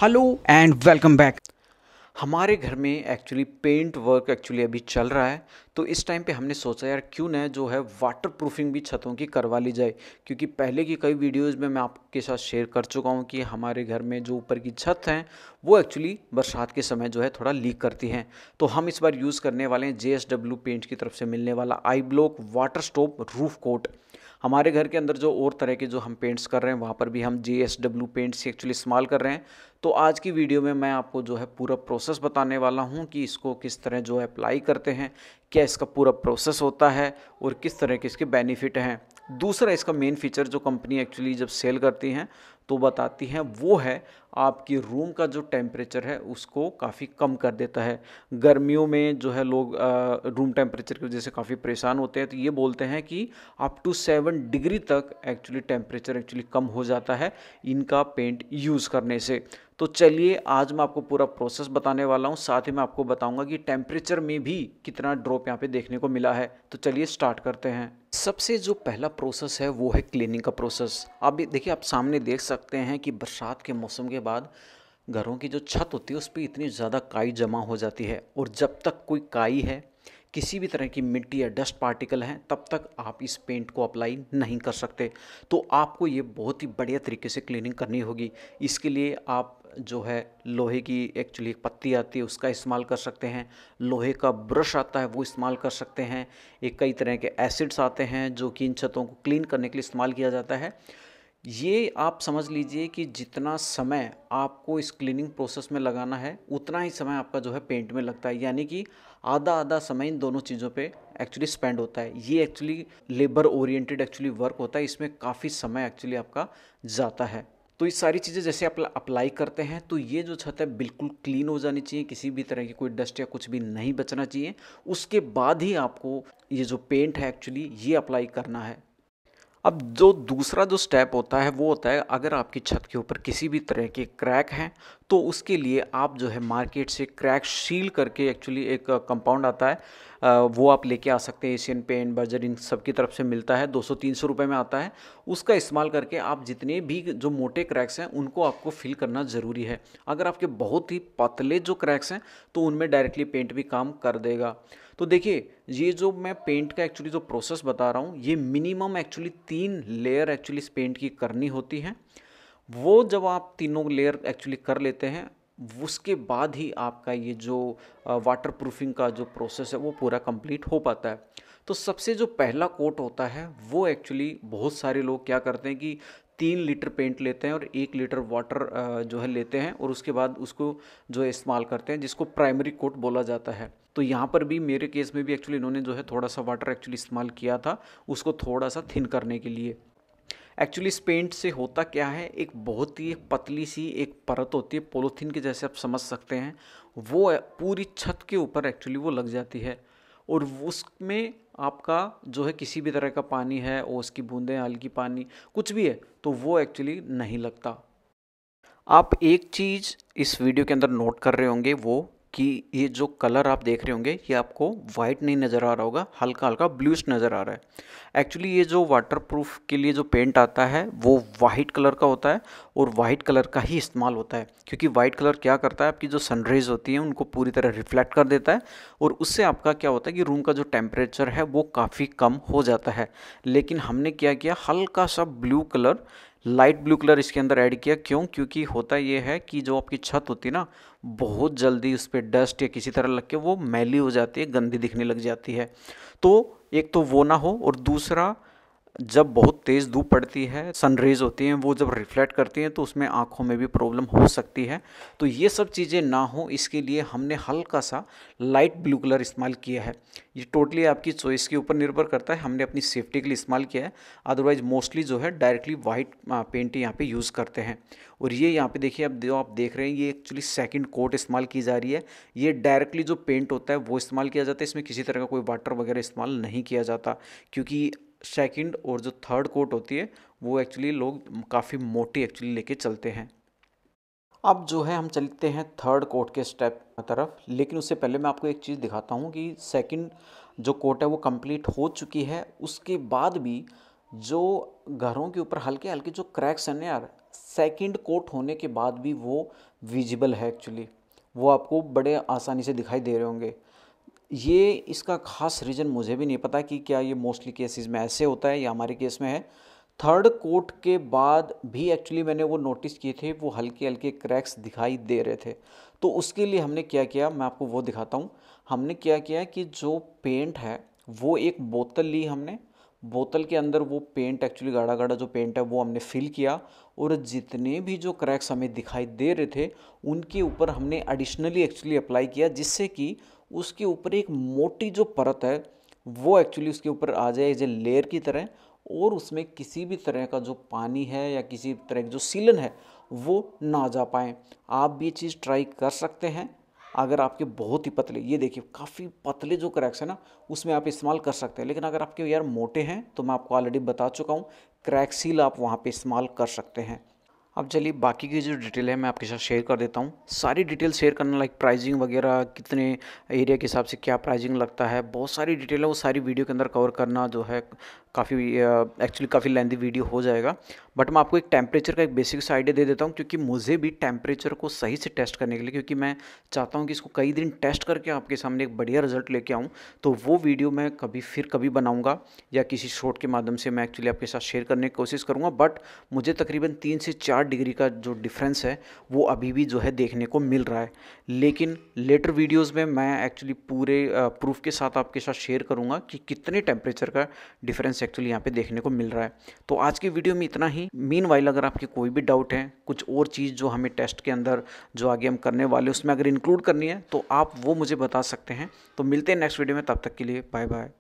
Hello and welcome back. हमारे घर में एक्चुअली पेंट वर्क एक्चुअली अभी चल रहा है। तो इस टाइम पे हमने सोचा यार क्यों ना जो है वाटर प्रूफिंग भी छतों की करवा ली जाए, क्योंकि पहले की कई वीडियोस में मैं आपके साथ शेयर कर चुका हूँ कि हमारे घर में जो ऊपर की छत हैं वो एक्चुअली बरसात के समय जो है थोड़ा लीक करती हैं। तो हम इस बार यूज़ करने वाले हैं JSW पेंट की तरफ से मिलने वाला I block water stop roof coat. हमारे घर के अंदर जो और तरह के जो हम पेंट्स कर रहे हैं वहाँ पर भी हम JSW पेंट्स ही एक्चुअली इस्तेमाल कर रहे हैं। तो आज की वीडियो में मैं आपको जो है पूरा प्रोसेस बताने वाला हूँ कि इसको किस तरह जो है अप्लाई करते हैं, क्या इसका पूरा प्रोसेस होता है और किस तरह के इसके बेनिफिट हैं। दूसरा इसका मेन फीचर जो कंपनी एक्चुअली जब सेल करती हैं तो बताती हैं वो है आपकी रूम का जो टेम्परेचर है उसको काफ़ी कम कर देता है। गर्मियों में जो है लोग रूम टेम्परेचर की वजह से काफ़ी परेशान होते हैं, तो ये बोलते हैं कि अप टू 7 डिग्री तक एक्चुअली टेम्परेचर एक्चुअली कम हो जाता है इनका पेंट यूज़ करने से। तो चलिए आज मैं आपको पूरा प्रोसेस बताने वाला हूँ, साथ ही मैं आपको बताऊंगा कि टेम्परेचर में भी कितना ड्रॉप यहाँ पे देखने को मिला है। तो चलिए स्टार्ट करते हैं। सबसे जो पहला प्रोसेस है वो है क्लीनिंग का प्रोसेस। आप देखिए, आप सामने देख सकते हैं कि बरसात के मौसम के बाद घरों की जो छत होती है उस पर इतनी ज़्यादा काई जमा हो जाती है, और जब तक कोई काई है, किसी भी तरह की मिट्टी या डस्ट पार्टिकल हैं, तब तक आप इस पेंट को अप्लाई नहीं कर सकते। तो आपको ये बहुत ही बढ़िया तरीके से क्लीनिंग करनी होगी। इसके लिए आप जो है लोहे की एक्चुअली एक पत्ती आती है उसका इस्तेमाल कर सकते हैं, लोहे का ब्रश आता है वो इस्तेमाल कर सकते हैं, एक कई तरह के एसिड्स आते हैं जो कि इन छतों को क्लीन करने के लिए इस्तेमाल किया जाता है। ये आप समझ लीजिए कि जितना समय आपको इस क्लीनिंग प्रोसेस में लगाना है उतना ही समय आपका जो है पेंट में लगता है, यानी कि आधा आधा समय इन दोनों चीज़ों पे एक्चुअली स्पेंड होता है। ये actually labour oriented actually work होता है, इसमें काफ़ी समय एक्चुअली आपका जाता है। तो ये सारी चीज़ें जैसे आप अप्लाई करते हैं तो ये जो छत है बिल्कुल क्लीन हो जानी चाहिए, किसी भी तरह की कोई डस्ट या कुछ भी नहीं बचना चाहिए। उसके बाद ही आपको ये जो पेंट है एक्चुअली ये अप्लाई करना है। अब जो दूसरा जो स्टेप होता है वो होता है, अगर आपकी छत के ऊपर किसी भी तरह के क्रैक हैं तो उसके लिए आप जो है मार्केट से क्रैक सील करके एक्चुअली एक कंपाउंड आता है, वो आप लेके आ सकते हैं। एशियन पेंट, बर्जर, इन सब की तरफ से मिलता है, 200-300 रुपये में आता है। उसका इस्तेमाल करके आप जितने भी जो मोटे क्रैक्स हैं उनको आपको फिल करना ज़रूरी है। अगर आपके बहुत ही पतले जो क्रैक्स हैं तो उनमें डायरेक्टली पेंट भी काम कर देगा। तो देखिए, ये जो मैं पेंट का एक्चुअली जो प्रोसेस बता रहा हूँ ये मिनिमम एक्चुअली 3 लेयर एक्चुअली इस पेंट की करनी होती हैं। वो जब आप तीनों लेयर एक्चुअली कर लेते हैं उसके बाद ही आपका ये जो वाटर प्रूफिंग का जो प्रोसेस है वो पूरा कंप्लीट हो पाता है। तो सबसे जो पहला कोट होता है वो एक्चुअली बहुत सारे लोग क्या करते हैं कि 3 लीटर पेंट लेते हैं और 1 लीटर वाटर जो है लेते हैं और उसके बाद उसको जो है इस्तेमाल करते हैं, जिसको प्राइमरी कोट बोला जाता है। तो यहाँ पर भी मेरे केस में भी एक्चुअली इन्होंने जो है थोड़ा सा वाटर एक्चुअली इस्तेमाल किया था उसको थोड़ा सा थिन करने के लिए। एक्चुअली इस पेंट से होता क्या है, एक बहुत ही एक पतली सी एक परत होती है, पोलोथीन के जैसे आप समझ सकते हैं, वो पूरी छत के ऊपर एक्चुअली वो लग जाती है। और उसमें आपका जो है किसी भी तरह का पानी है और उसकी बूंदें, हल्की पानी कुछ भी है तो वो एक्चुअली नहीं लगता। आप एक चीज़ इस वीडियो के अंदर नोट कर रहे होंगे वो कि ये जो कलर आप देख रहे होंगे ये आपको वाइट नहीं नज़र आ रहा होगा, हल्का हल्का ब्लूइश नज़र आ रहा है। एक्चुअली ये जो वाटरप्रूफ के लिए जो पेंट आता है वो वाइट कलर का होता है और वाइट कलर का ही इस्तेमाल होता है, क्योंकि वाइट कलर क्या करता है, आपकी जो सनरेज होती हैं उनको पूरी तरह रिफ्लेक्ट कर देता है और उससे आपका क्या होता है कि रूम का जो टेम्परेचर है वो काफ़ी कम हो जाता है। लेकिन हमने क्या किया, हल्का सा blue colour, light blue colour इसके अंदर ऐड किया। क्यों? क्योंकि होता ये है कि जो आपकी छत होती है ना बहुत जल्दी उस पर डस्ट या किसी तरह लग के वो मैली हो जाती है, गंदी दिखने लग जाती है। तो एक तो वो ना हो, और दूसरा जब बहुत तेज़ धूप पड़ती है, सनरेज होती हैं, वो जब रिफ्लेक्ट करती हैं तो उसमें आँखों में भी प्रॉब्लम हो सकती है। तो ये सब चीज़ें ना हो इसके लिए हमने हल्का सा लाइट ब्लू कलर इस्तेमाल किया है। ये टोटली आपकी चॉइस के ऊपर निर्भर करता है, हमने अपनी सेफ्टी के लिए इस्तेमाल किया है। अदरवाइज मोस्टली जो है डायरेक्टली वाइट पेंट यहाँ पे यूज़ करते हैं। और ये यहाँ पे देखिए, अब जो आप देख रहे हैं ये एक्चुअली सेकंड कोट इस्तेमाल की जा रही है। ये डायरेक्टली जो पेंट होता है वो इस्तेमाल किया जाता है, इसमें किसी तरह का कोई वाटर वगैरह इस्तेमाल नहीं किया जाता, क्योंकि सेकंड और जो थर्ड कोट होती है वो एक्चुअली लोग काफ़ी मोटी एक्चुअली लेके चलते हैं। अब जो है हम चलते हैं थर्ड कोट के स्टेप की तरफ, लेकिन उससे पहले मैं आपको एक चीज़ दिखाता हूँ कि सेकंड जो कोट है वो कंप्लीट हो चुकी है, उसके बाद भी जो घरों के ऊपर हल्के हल्के जो क्रैक्स हैं ना यार, सेकंड कोट होने के बाद भी वो विजिबल है एक्चुअली, वो आपको बड़े आसानी से दिखाई दे रहे होंगे। ये इसका ख़ास रीज़न मुझे भी नहीं पता कि क्या ये मोस्टली केसेस में ऐसे होता है या हमारे केस में है। थर्ड कोट के बाद भी एक्चुअली मैंने वो नोटिस किए थे, वो हल्के हल्के क्रैक्स दिखाई दे रहे थे। तो उसके लिए हमने क्या किया, मैं आपको वो दिखाता हूँ। हमने क्या किया कि जो पेंट है वो एक बोतल ली हमने, बोतल के अंदर वो पेंट एक्चुअली गाढ़ा गाढ़ा जो पेंट है वो हमने फिल किया, और जितने भी जो क्रैक्स हमें दिखाई दे रहे थे उनके ऊपर हमने एडिशनली एक्चुअली अप्लाई किया, जिससे कि उसके ऊपर एक मोटी जो परत है वो एक्चुअली उसके ऊपर आ जाए एज ए लेयर की तरह, और उसमें किसी भी तरह का जो पानी है या किसी तरह की जो सीलन है वो ना जा पाए। आप भी ये चीज़ ट्राई कर सकते हैं। अगर आपके बहुत ही पतले, ये देखिए काफ़ी पतले जो क्रैक्स है ना, उसमें आप इस्तेमाल कर सकते हैं। लेकिन अगर आपके यार मोटे हैं तो मैं आपको ऑलरेडी बता चुका हूँ, क्रैक सील आप वहाँ पे इस्तेमाल कर सकते हैं। अब चलिए बाकी की जो डिटेल है मैं आपके साथ शेयर कर देता हूँ। सारी डिटेल शेयर करना, लाइक प्राइसिंग वगैरह, कितने एरिया के हिसाब से क्या प्राइसिंग लगता है, बहुत सारी डिटेल है, वो सारी वीडियो के अंदर कवर करना जो है काफ़ी एक्चुअली काफ़ी लेंथी वीडियो हो जाएगा। बट मैं आपको एक टेम्परेचर का एक बेसिक सा आइडिया दे देता हूँ, क्योंकि मुझे भी टेम्परेचर को सही से टेस्ट करने के लिए, क्योंकि मैं चाहता हूँ कि इसको कई दिन टेस्ट करके आपके सामने एक बढ़िया रिजल्ट लेके आऊँ। तो वो वीडियो मैं कभी बनाऊँगा या किसी शॉर्ट के माध्यम से मैं एक्चुअली आपके साथ शेयर करने की कोशिश करूँगा। बट मुझे तकरीबन 3 से 4 डिग्री का जो डिफरेंस है वो अभी भी जो है देखने को मिल रहा है। लेकिन लेटर वीडियोज़ में मैं एक्चुअली पूरे प्रूफ के साथ आपके साथ शेयर करूँगा कि कितने टेम्परेचर का डिफरेंस एक्चुअली यहाँ पे देखने को मिल रहा है। तो आज की वीडियो में इतना ही। मीनवाइल अगर आपके कोई भी डाउट है, कुछ और चीज़ जो हमें टेस्ट के अंदर जो आगे हम करने वाले उसमें अगर इंक्लूड करनी है तो आप वो मुझे बता सकते हैं। तो मिलते हैं नेक्स्ट वीडियो में, तब तक के लिए बाय बाय।